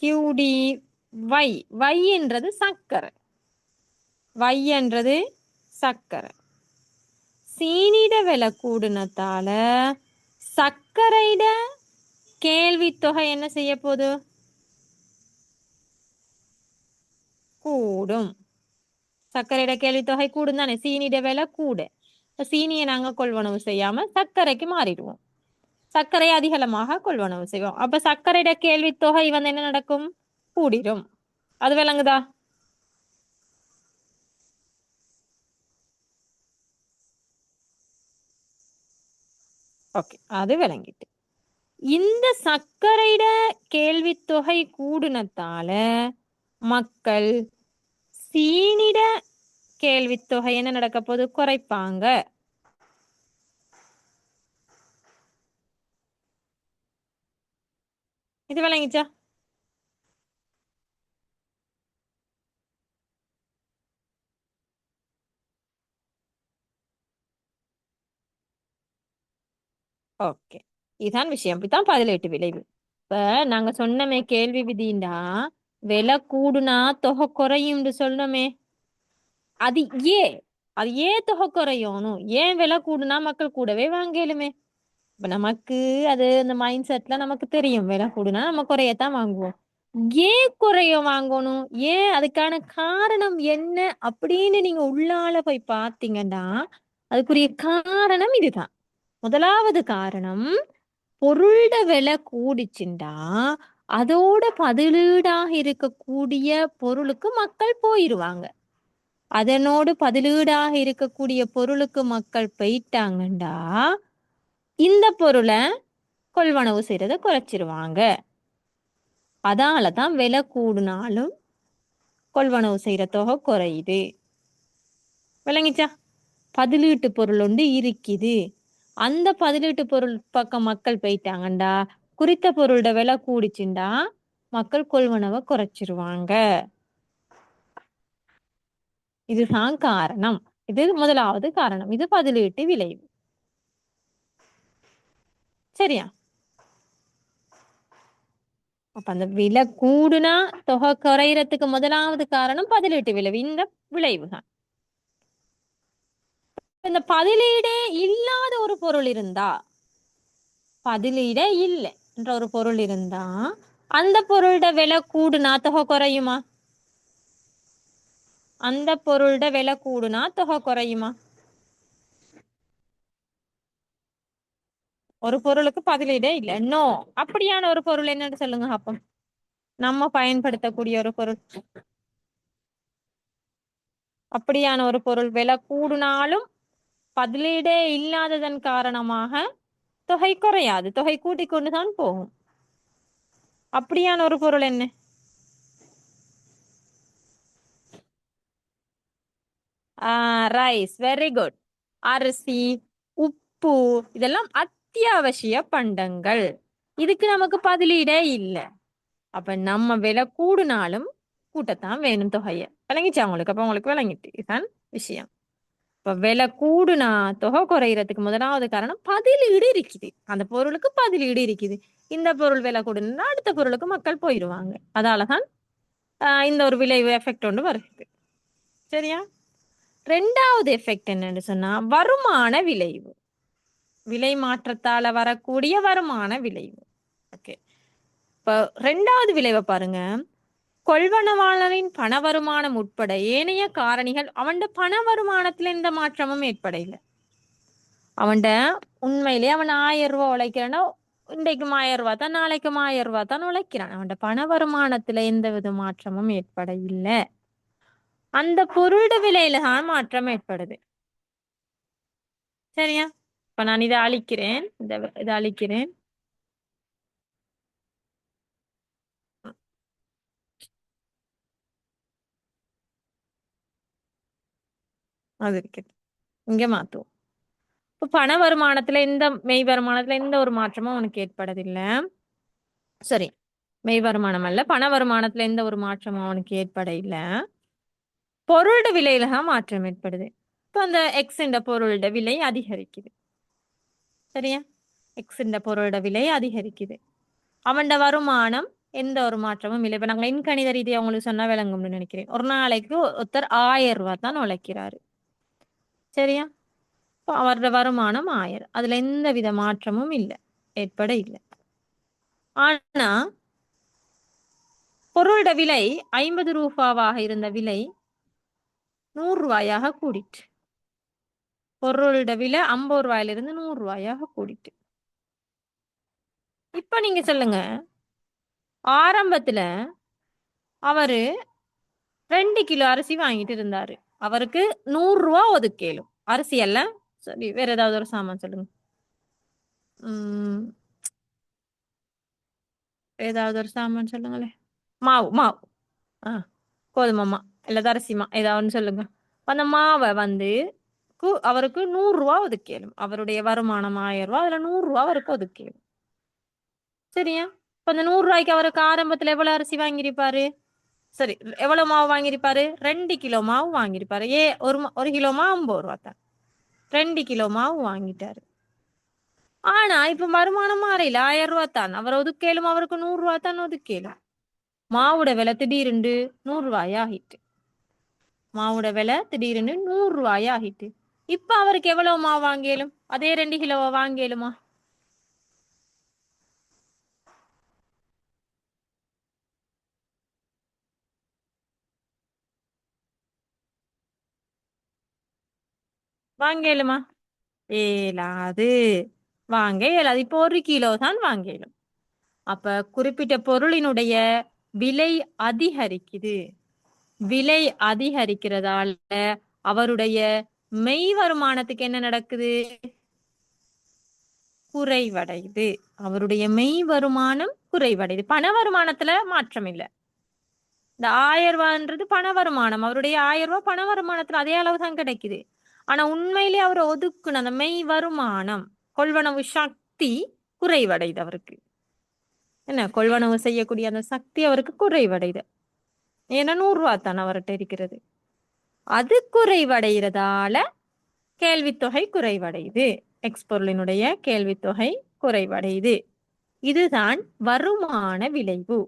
கியூடி வை என்றது சர்க்கரை. வை என்றது சர்க்கரை. சீனிட விலை கூடுனத்தால சர்க்கரைட கேள்வி தொகை என்ன செய்ய போகுது? கூடும். சர்க்கரைட கேள்வி தொகை கூடும் தானே, சீனிட விலை கூட. சீனியை நாங்க கொள்வனவு செய்யாம சர்க்கரைக்கு மாறிடுவோம். சர்க்கரை அதிகமாக கொள்வனவு செய்வோம். அப்ப சர்க்கரைட கேள்வி தொகை வந்து என்ன நடக்கும்? கூடிடும். அது விளங்குதா? ஓகே, அது விளங்கிட்டு. இந்த சர்க்கரைட கேள்வி தொகை கூடுனத்தால மக்கள் சீனிட கேள்வி தொகை என்ன நடக்க போது? குறைப்பாங்க. இது விளங்கிச்சா? ஓகே, இதுதான் விஷயம். இப்படித்தான் 18 விளைவு. இப்ப நாங்க சொன்னமே கேள்வி விதிண்டா விலை கூடுனா தொகை குறையும்னு சொன்னோமே. அது ஏன் அது ஏன் தொகை குறையணும்? ஏன் விலை கூடுனா மக்கள் கூடவே வாங்கலுமே. இப்ப நமக்கு அது அந்த மைண்ட் செட்ல நமக்கு தெரியும் விலை கூடுனா நம்ம குறையத்தான் வாங்குவோம். ஏன் குறைய வாங்கணும்? ஏன்? அதுக்கான காரணம் என்ன அப்படின்னு நீங்க உள்ளால போய் பாத்தீங்கன்னா அதுக்குரிய காரணம் இதுதான். முதலாவது காரணம், பொருள்ட விலை கூடிச்சுண்டா அதோட பதிலீடாக இருக்கக்கூடிய பொருளுக்கு மக்கள் போயிருவாங்க. அதனோடு பதிலீடாக இருக்கக்கூடிய பொருளுக்கு மக்கள் போயிட்டாங்கண்டா இந்த பொருளை கொள்வனவு செய்யறத குறைச்சிருவாங்க. அதாலதான் விலை கூடுனாலும் கொள்வனவு செய்யற தொகை குறையுது. விளங்கிச்சா? பதிலீட்டு பொருள் ஒன்று இருக்குது. அந்த பதிலீட்டு பொருள் பக்கம் மக்கள் போயிட்டாங்கண்டா குறித்த பொருளோட விலை கூடிச்சுண்டா மக்கள் கொள்வனவை குறைச்சிருவாங்க. இதுதான் காரணம். இது முதலாவது காரணம். இது பதிலீட்டு விளைவு. சரியா? அப்ப அந்த விலை கூடுனா தொகை குறையறதுக்கு முதலாவது காரணம் பதிலீட்டு விளைவு. இந்த விளைவு தான். இந்த பதிலீடே இல்லாத ஒரு பொருள் இருந்தா, பதிலீடே இல்லை என்ற ஒரு பொருள் இருந்தா அந்த பொருளோட விலை கூடுனா தொகை குறையுமா? அந்த பொருளோட விலை கூடுனா தொகை குறையுமா? ஒரு பொருளுக்கு பதிலீடே இல்லை. நோ. அப்படியான ஒரு பொருள் என்னன்னு சொல்லுங்க அப்போ. நம்ம பயன்படுத்தக்கூடிய ஒரு பொருள். அப்படியான ஒரு பொருள் விலை கூடுனாலும் பதிலீடே இல்லாததன் காரணமாக தொகை குறையாது. தொகை கூட்டிக் கொண்டுதான் போகும். அப்படியான ஒரு பொருள் என்ன? ரைஸ். Very good. அரிசி, உப்பு இதெல்லாம் அத்தியாவசிய பண்டங்கள். இதுக்கு நமக்கு பதிலீடே இல்லை. அப்ப நம்ம விலை கூடுனாலும் கூட்டத்தான் வேணும் தொகையை. விளங்கிச்சா உங்களுக்கு? அப்ப உங்களுக்கு விளங்கிட்டு இதுதான் விஷயம். இப்ப விலை கூடுனா தொகை குறையறதுக்கு முதலாவது காரணம் பதிலீடு இருக்குது. அந்த பொருளுக்கு பதிலீடு இருக்குது. இந்த பொருள் விலை கூடுனா அடுத்த பொருளுக்கு மக்கள் போயிடுவாங்க. அதாலதான் இந்த ஒரு விளைவு எஃபெக்ட் ஒன்று வருது. சரியா? ரெண்டாவது எஃபெக்ட் என்னன்னு சொன்னா வருமான விளைவு. விலை மாற்றத்தால வரக்கூடிய வருமான விளைவு. ஓகே. இப்ப ரெண்டாவது விளைவை பாருங்க. கொள்வனவாளரின் பண வருமானம் உட்பட ஏனைய காரணிகள் அவன் பண வருமானத்துல எந்த மாற்றமும் ஏற்பட இல்லை. அவன் உண்மையிலேயே அவன் 1000 ரூபாய் உழைக்கிறான்னா இன்றைக்கும் 1000 ரூபாய் தான், நாளைக்கும் 1000 ரூபாய் தான் உழைக்கிறான். அவன் பண வருமானத்துல எந்த வித மாற்றமும் ஏற்பட இல்லை. அந்த பொருள் விலையில தான் மாற்றம் ஏற்படுது. சரியா? இப்ப நான் இதை அழிக்கிறேன். இதை அழிக்கிறேன். அது இருக்கு. இங்க மாத்துவோம். இப்ப பண வருமானத்துல மெய் வருமானத்துல எந்த ஒரு மாற்றமும் உனக்கு ஏற்படுதில்லை. சரி. மெய் வருமானம் அல்ல, பண வருமானத்துல எந்த ஒரு மாற்றமும் அவனுக்கு ஏற்பட இல்ல. பொருளோட விலையில தான் மாற்றம் ஏற்படுது. இப்ப அந்த எக்ஸ் என்ற பொருளோட விலை அதிகரிக்குது. சரியா? எக்ஸ் என்ற பொருளோட விலை அதிகரிக்குது. அவன் வருமானம் எந்த ஒரு மாற்றமும் இல்லை. இப்ப நாங்க எண்கணித ரீதியா உங்களுக்கு சொன்னா விளங்கும்னு நினைக்கிறேன். ஒரு நாளைக்கு ஒருத்தர் 1000 ரூபாய் தான் உழைக்கிறாரு. சரியா? இப்ப அவரோட வருமானம் 1000. அதுல எந்த வித மாற்றமும் இல்லை, ஏற்பட இல்லை. ஆனா பொருளோட விலை 50 ரூபாவாக இருந்த விலை 100 ரூபாயாக கூடிட்டு. பொருளோட விலை 50 ரூபாயிலிருந்து 100 ரூபாயாக கூடிட்டு. இப்ப நீங்க சொல்லுங்க, ஆரம்பத்துல அவரு 2 கிலோ அரிசி வாங்கிட்டு இருந்தாரு. அவருக்கு 100 ரூபாய் ஒதுக்கேலும். அரிசி அல்ல, சரி வேற ஏதாவது ஒரு சாமான் சொல்லுங்க. உம் ஏதாவது ஒரு சாமான் சொல்லுங்களேன். மாவு மாவு. ஆஹ் கோதுமை மா இல்ல அரிசிமா ஏதாவது ஒன்று சொல்லுங்க. அந்த மாவை அவருக்கு 100 ரூபாய் ஒதுக்கேலும். அவருடைய வருமானம் 1000 ரூபாய், அதுல 100 ரூபாய் அவருக்கு ஒதுக்கேலும். சரியா? இப்ப அந்த 100 ரூபாய்க்கு அவருக்கு ஆரம்பத்துல எவ்வளவு அரிசி வாங்கியிருப்பாரு? சரி, எவ்வளவு மாவு வாங்கியிருப்பாரு? 2 கிலோ மாவு வாங்கியிருப்பாரு. ஒரு கிலோ மாவு 50 ரூபாய் தான். 2 கிலோ மாவு வாங்கிட்டாரு. ஆனா இப்ப வருமானம் மாறையில 1000 ரூபாய் தான். அவர் ஒதுக்கேலும் அவருக்கு 100 ரூபாய் தான் ஒதுக்கேலும். மாவுட விலை திடீரென்று 100 ரூபாய் ஆகிட்டு. மாவுட விலை திடீரென்று 100 ரூபாய் ஆகிட்டு. இப்ப அவருக்கு எவ்வளவு மாவு வாங்கலும்? அதே 2 கிலோவா வாங்கலுமா? வாங்கலுமா? ஏலாது. வாங்க இயலாது. இப்போ 1 கிலோ தான் வாங்கலும். அப்ப குறிப்பிட்ட பொருளினுடைய விலை அதிகரிக்குது. விலை அதிகரிக்கிறதால அவருடைய மெய் வருமானத்துக்கு என்ன நடக்குது? குறைவடையுது. அவருடைய மெய் வருமானம் குறைவடையுது. பண வருமானத்துல மாற்றம் இல்லை. இந்த 1000 ரூபான்றது பண வருமானம். அவருடைய 1000 ரூபாய் பண வருமானத்துல அதே அளவு தான் கிடைக்குது. ஆனா உண்மையிலேயே அவர் ஒதுக்குன அந்த மெய் வருமானம், கொள்வனவு சக்தி குறைவடையுது அவருக்கு. என்ன கொள்வனவு செய்யக்கூடிய அந்த சக்தி அவருக்கு குறைவடையுது. ஏன்னா 100 ரூபாய் தான் அவர்கிட்ட இருக்கிறது. அது குறைவடைகிறதால கேள்வித்தொகை குறைவடையுது. எக்ஸ் பொருளினுடைய கேள்வித்தொகை குறைவடையுது. இதுதான் வருமான விளைவு.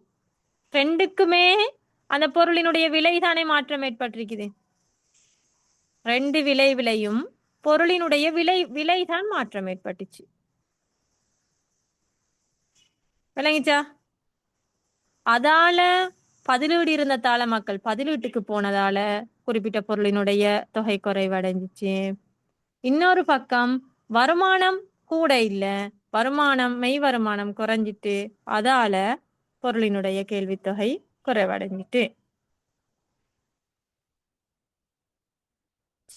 ரெண்டுக்குமே அந்த பொருளினுடைய விலை தானே மாற்றம் ஏற்பட்டிருக்குது. ரெண்டு விளையும் பொருளினுடைய விலைதான் மாற்றம் ஏற்பட்டுச்சு. விளங்கிச்சா? அதால பதிலீடு இருந்ததால மக்கள் பதிலீட்டுக்கு போனதால குறிப்பிட்ட பொருளினுடைய தொகை குறைவடைஞ்சிச்சு. இன்னொரு பக்கம் வருமானம் கூட இல்ல, வருமானம் மெய் வருமானம் குறைஞ்சிட்டு அதால பொருளினுடைய கேள்வித்தொகை குறைவடைஞ்சிட்டு.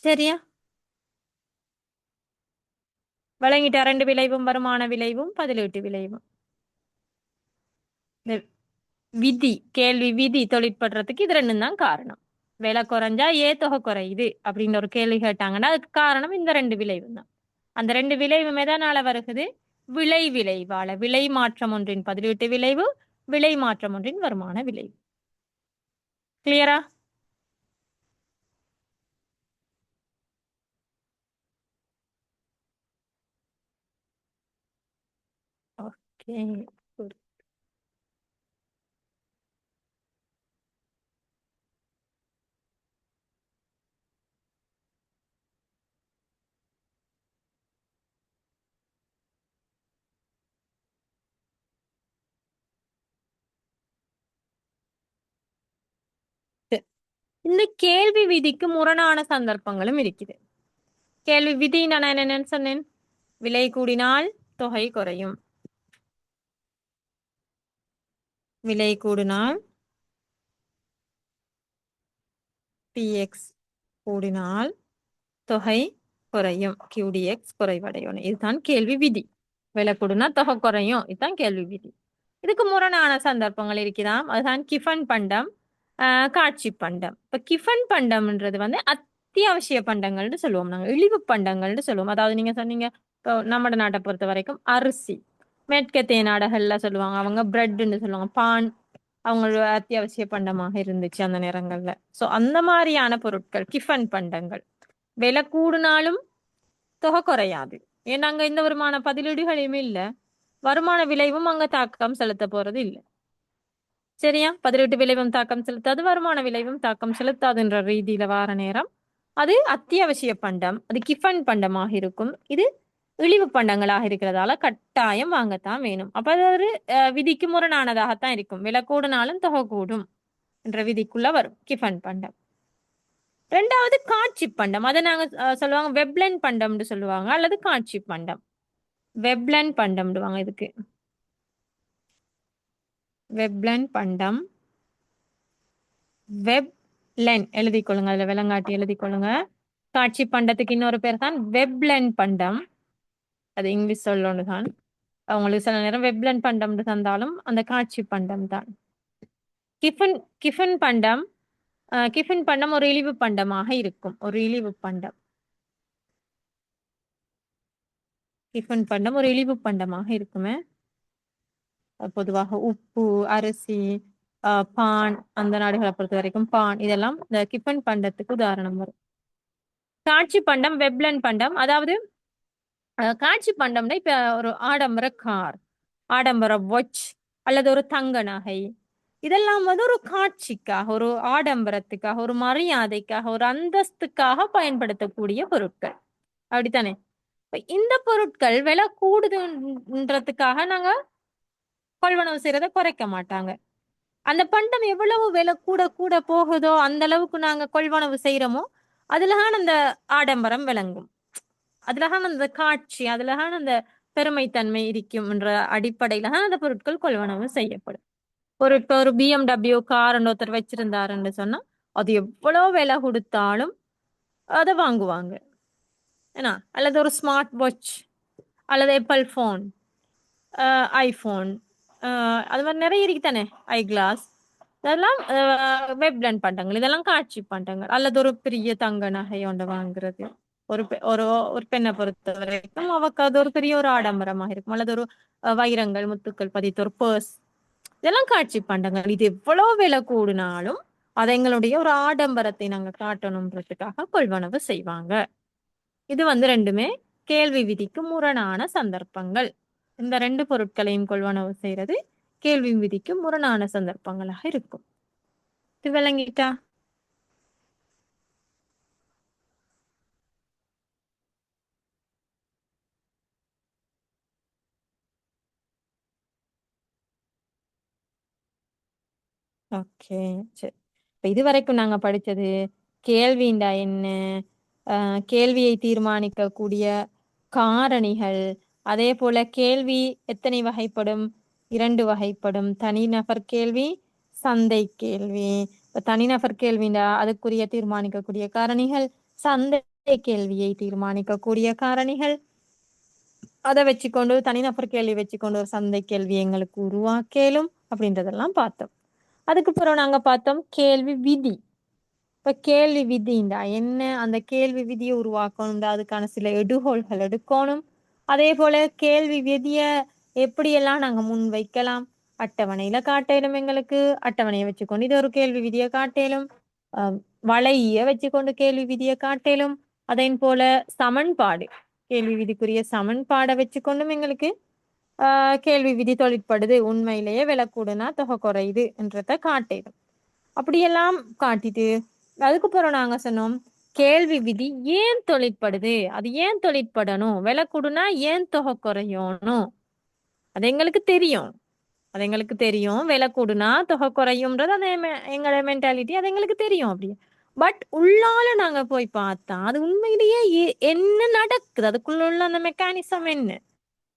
சரியா? விளங்கிட்ட? ரெண்டு விளைவும், வருமான விளைவும் பதிலீட்டு விளைவும். இந்த விதி, கேள்வி விதி தொழிற்படுறதுக்கு இது ரெண்டும் தான் காரணம். விலை குறைஞ்சா தொகை குறையுது அப்படின்னு ஒரு கேள்வி கேட்டாங்கன்னா அதுக்கு காரணம் இந்த ரெண்டு விளைவு தான். அந்த ரெண்டு விளைவும் எதனால வருகிறது? விளைவால. விலை மாற்றம் ஒன்றின் பதிலீட்டு விளைவு, விலை மாற்றம் ஒன்றின் வருமான விளைவு. கிளியரா? ஓகே. இந்த கேள்வி விதிக்கு முரணான சந்தர்ப்பங்களும் இருக்குது. கேள்வி விதி நான் என்னன்னு சொன்னேன்? விலை கூடினால் தொகை குறையும். விலை கூடினால் பிஎக்ஸ் கூடினால் தொகை குறையும், கியூடிஎக்ஸ் குறைவடையும். இதுதான் கேள்வி விதி. விலை கூடுனா தொகை குறையும், இதுதான் கேள்வி விதி. இதுக்கு முரணான சந்தர்ப்பங்கள் இருக்குதாம். அதுதான் கிஃபன் பண்டம், காட்சி பண்டம். இப்ப கிஃபன் பண்டம்ன்றது அத்தியாவசிய பண்டங்கள்னு சொல்லுவோம். நாங்க இழிவு பண்டங்கள்னு சொல்லுவோம். அதாவது நீங்க சொன்னீங்க இப்போ நம்ம நாட்டை பொறுத்த வரைக்கும் அரிசி, மேற்கத்திய நாடுகள்ல சொல்லுவாங்க அவங்க பிரெட்ன்னு சொல்லுவாங்க, பான் அவங்களோட அத்தியாவசிய பண்டமாக இருந்துச்சு அந்த நேரங்கள்ல. சோ அந்த மாதிரியான பொருட்கள் கிஃபன் பண்டங்கள். விலை கூடுனாலும் தொகை குறையாது. ஏன்னா அங்க எந்த வருமான பதிலீடுகளையுமே இல்ல, வருமான விளைவும் அங்க தாக்கம் செலுத்த போறது இல்லை. சரியா? பதிலீட்டு விளைவும் தாக்கம் செலுத்தாது, வருமான விளைவும் தாக்கம் செலுத்தாதுன்ற ரீதியில வார நேரம் அது அத்தியாவசிய பண்டம், அது கிஃபன் பண்டமாக இருக்கும். இது இழிவு பண்டங்களாக இருக்கிறதால கட்டாயம் வாங்கத்தான் வேணும். அப்ப அது ஒரு விதிக்கு முரணானதாகத்தான் இருக்கும். விலை கூடுனாலும் தொகை கூடும் என்ற விதிக்குள்ள வரும் கிஃபன் பண்டம். ரெண்டாவது காட்சி பண்டம். அதை நாங்க சொல்லுவாங்க வெப்லன் பண்டம்னு சொல்லுவாங்க, அல்லது காட்சி பண்டம். வெப்லன் பண்டம்டுவாங்க இதுக்கு. வெப்லன் பண்டம், வெப்லென் எழுதிக்கொள்ளுங்க, அதுல விலங்காட்டி எழுதிக்கொள்ளுங்க. காட்சி பண்டத்துக்கு இன்னொரு பேர் தான் வெப்லன் பண்டம். அது இங்கிலீஷ் சொல்லொன்னு தான். அவங்களுக்கு சில நேரம் வெப்லன் பண்டம் தந்தாலும் அந்த காட்சி பண்டம் தான். கிஃபன் கிஃபன் பண்டம், கிஃபன் பண்டம் ஒரு இழிவு பண்டமாக இருக்கும். ஒரு இழிவு பண்டம். கிஃபன் பண்டம் ஒரு இழிவு பண்டமாக இருக்குமே. பொதுவாக உப்பு, அரிசி, பான், அந்த நாடுகளை பொறுத்த வரைக்கும் பான் இதெல்லாம் இந்த கிஃபன் பண்டத்துக்கு உதாரணம் வரும். காட்சி பண்டம், வெப்லன் பண்டம், அதாவது காட்சி பண்டம்னா இப்ப ஒரு ஆடம்பர கார், ஆடம்பர வாட்ச் அல்லது ஒரு தங்க நகை, இதெல்லாம் ஒரு காட்சிக்காக, ஒரு ஆடம்பரத்துக்காக, ஒரு மரியாதைக்காக, ஒரு அந்தஸ்துக்காக பயன்படுத்தக்கூடிய பொருட்கள். அப்படித்தானே? இந்த பொருட்கள் விலை கூடுதுன்றதுக்காக நாங்க கொள்வனவு செய்யறதை குறைக்க மாட்டாங்க. அந்த பண்டம் எவ்வளவு விலை கூட கூட போகுதோ அந்த அளவுக்கு நாங்க கொள்வனவு செய்யறோமோ அதுலதான் அந்த ஆடம்பரம் விளங்கும், அதுலதான் அந்த காட்சி, அதுலதான் அந்த பெருமைத்தன்மை இருக்கும் என்ற அடிப்படையில தான் அந்த பொருட்கள் கொள்வனவு செய்யப்படும். இப்போ ஒரு BMW கார் ஒருத்தர் வச்சிருந்தாருன்னு சொன்னா அது எவ்வளவு விலை கொடுத்தாலும் அதை வாங்குவாங்க. ஏன்னா அல்லது ஒரு ஸ்மார்ட் வாட்ச் அல்லது ஆப்பிள் ஃபோன், ஐஃபோன், அது மாதிரி நிறைய இருக்கு தானே, ஐ கிளாஸ், இதெல்லாம் வெப் லேர்ன் பண்றாங்க, இதெல்லாம் காட்சி பண்றாங்க. அல்லது ஒரு பெரிய தங்க நகை ஒன்று வாங்குறது ஒரு ஒரு பெண்ணை பொறுத்த வரைக்கும் அவக்கு அது ஒரு பெரிய ஒரு ஆடம்பரமாக இருக்கும். அல்லது ஒரு வைரங்கள் முத்துக்கள் பதித்த ஒரு பர்ஸ், இதெல்லாம் காட்சி பண்றாங்க. இது எவ்வளவு விலை கூடினாலும் அதை எங்களுடைய ஒரு ஆடம்பரத்தை நாங்க காட்டணும்ன்றதுக்காக கொள்வனவு செய்வாங்க. இது ரெண்டுமே கேள்வி விதிக்கு முரணான சந்தர்ப்பங்கள். இந்த ரெண்டு பொருட்களையும் கொள்வனவு செய்யறது கேள்வி விதிக்கு முரணான சந்தர்ப்பங்களாக இருக்கும். இது விளங்கிட்டா? ஓகே, சரி. இப்ப இதுவரைக்கும் நாங்க படிச்சது கேள்விண்டா என்ன, கேள்வியை தீர்மானிக்கக்கூடிய காரணிகள், அதே போல கேள்வி எத்தனை வகைப்படும்? இரண்டு வகைப்படும். தனிநபர் கேள்வி, சந்தை கேள்வி. இப்ப தனிநபர் கேள்விண்டா அதுக்குரிய தீர்மானிக்கக்கூடிய காரணிகள், சந்தை கேள்வியை தீர்மானிக்கக்கூடிய காரணிகள், அதை வச்சுக்கொண்டு தனிநபர் கேள்வி வச்சுக்கொண்டு ஒரு சந்தை கேள்வி எங்களுக்கு உருவாக்கலும் அப்படின்றதெல்லாம் பார்த்தோம். அதுக்கு பிறகு நாங்க பார்த்தோம் கேள்வி விதி. இப்ப கேள்வி விதிண்டா என்ன, அந்த கேள்வி விதியை உருவாக்கணும்டா அதுக்கான சில எடுகோள்கள் எடுக்கணும். அதே போல கேள்வி விதிய எப்படியெல்லாம் நாங்க முன் வைக்கலாம், அட்டவணையில காட்டலும், எங்களுக்கு அட்டவணையை வச்சுக்கொண்டு இது ஒரு கேள்வி விதியை காட்டலும், அஹ் வளைய வச்சுக்கொண்டு கேள்வி விதியை காட்டலும். அதே போல சமன்பாடு, கேள்வி விதிக்குரிய சமன்பாடை வச்சுக்கொண்டும் எங்களுக்கு கேள்வி விதி தொழிற்படுது, உண்மையிலேயே விலை கூடுனா தொகை குறையுது என்றத காட்டிடும். அப்படியெல்லாம் காட்டிட்டு அதுக்கப்புறம் நாங்க சொன்னோம் கேள்வி விதி ஏன் தொழிற்படுது, அது ஏன் தொழிற்படணும், விலை கூடுனா ஏன் தொகை குறையணும், அது எங்களுக்கு தெரியும். அது எங்களுக்கு தெரியும் விலை கூடுனா தொகை குறையும்ன்றது அது எங்களோட மென்டாலிட்டி, அது எங்களுக்கு தெரியும். அப்படி பட் உள்ளால நாங்க போய் பார்த்தா அது உண்மையிலேயே என்ன நடக்குது, அதுக்குள்ள உள்ள அந்த மெக்கானிசம் என்ன,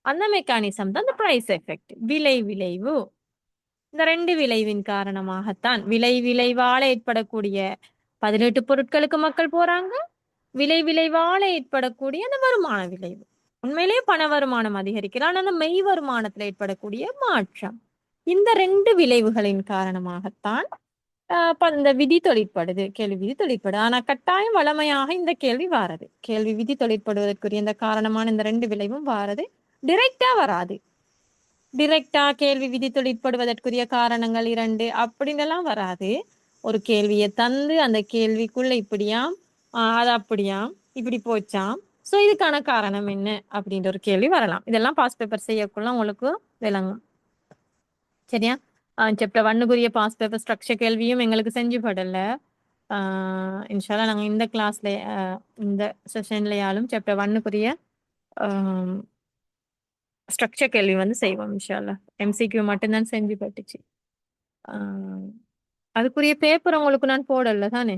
அந்த மெக்கானிசம் தான் அந்த பிரைஸ் எஃபெக்ட், விலை விளைவு. இந்த ரெண்டு விளைவின் காரணமாகத்தான் விளைவால ஏற்படக்கூடிய 18 பொருட்களுக்கு மக்கள் போறாங்க, விளைவால ஏற்படக்கூடிய அந்த வருமான விளைவு. உண்மையிலேயே பண வருமானம் அதிகரிக்கிறான், அந்த மெய் வருமானத்துல ஏற்படக்கூடிய மாற்றம். இந்த ரெண்டு விளைவுகளின் காரணமாகத்தான் இந்த விதி தொழிற்படுது, கேள்வி விதி தொழிற்படுது. ஆனா கட்டாயம் வளமையாக இந்த கேள்வி வாரது, கேள்வி விதி தொழிற்படுவதற்குரிய இந்த காரணமான இந்த ரெண்டு விளைவும் வாரது, டிரெக்டா வராது. டிரெக்டா கேள்வி விதி தொழிற்படுவதற்குரிய காரணங்கள் இரண்டு அப்படின்னு எல்லாம் வராது. ஒரு கேள்வியை தந்து அந்த கேள்விக்குள்ள இப்படியாம், அது அப்படியாம், இப்படி போச்சாம், சோ இதுக்கான காரணம் என்ன அப்படின்ற ஒரு கேள்வி வரலாம். இதெல்லாம் பாஸ் பேப்பர் செய்யக்குள்ள உங்களுக்கு விளங்கும். சரியா? சாப்டர் 1க்குரிய பாஸ் பேப்பர் ஸ்ட்ரக்சர் கேள்வியும் எங்களுக்கு செஞ்சு படல. இன்ஷால்லா நாங்க இந்த கிளாஸ்ல இந்த செஷன்லயாலும் சாப்டர் 1க்குரிய ஸ்ட்ரக்சர் கேள்வி செய்வோம் இன்ஷால்லா. MCQ மட்டும்தான் செஞ்சு பட்டுச்சு. அதுக்குரிய பேப்பர் உங்களுக்கு நான் போடல தானே.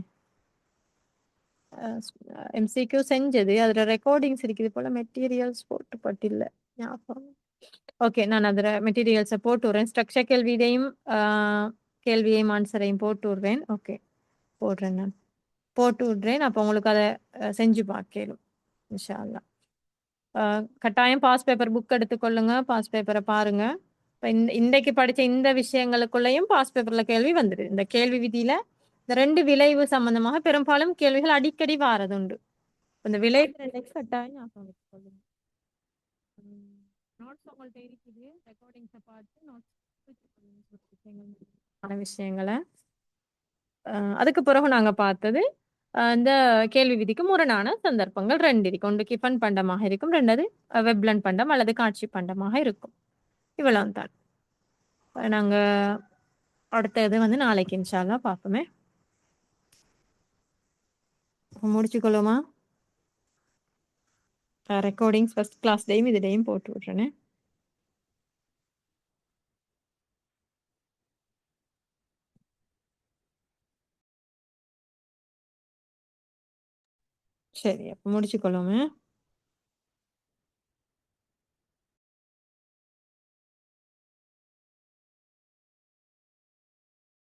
MCQ செஞ்சது அதுல ரெக்கார்டிங்ஸ் இருக்குது போல, மெட்டீரியல்ஸ் போட்டு பட்டில்ல ஞாபகம். ஓகே, நான் அதுல மெட்டீரியல்ஸை போட்டு விடுறேன். ஸ்ட்ரக்சர் கேள்வியையும் கேள்வியையும் ஆன்சரையும் போட்டு விடுறேன். ஓகே, போடுறேன், நான் போட்டு விடுறேன். அப்போ உங்களுக்கு அதை செஞ்சு பார்க்கலும் இன்ஷா அல்லாஹ். கட்டாயம் பாஸ் பேப்பர் புக் எடுத்துக்கொள்ளுங்க, பாஸ் பேப்பரை பாருங்க. இன்றைக்கு படிச்ச இந்த விஷயங்களுக்குள்ளேயும் பாஸ் பேப்பர்ல கேள்வி வந்துடுது. இந்த கேள்வி விதியில இந்த ரெண்டு விளைவு சம்பந்தமாக பெரும்பாலும் கேள்விகள் அடிக்கடி வாரதுண்டு. இந்த விளைவு கட்டாயம் ஞாபகம் வச்சுக்கொள்ளுங்க. நோட்ஸ் உங்கள்ட்ட இருக்குது, ரெக்கார்டிங்ஸை பார்த்து நோட்ஸ் விஷயங்களை. அதுக்கு பிறகு நாங்க பார்த்தது இந்த கேள்வி விதிக்கு முரணான சந்தர்ப்பங்கள் ரெண்டு இருக்கு. ஒன்று கிஃபன் பண்டமாக இருக்கும், ரெண்டாவது வெப்லன் பண்டம் அல்லது காட்சி பண்டமாக இருக்கும். இவ்வளவு தான். நாங்க அடுத்தது நாளைக்கு இன்ஷால்லா பார்ப்போமே. முடிச்சுக்கொள்ளுமா? ரெக்கார்டிங்ஸ் ஃபர்ஸ்ட் கிளாஸ் டேயும் இது டேயும் போட்டு விட்றேனே. சரி, அப்போ முடிச்சுக்கொள்ளுமே.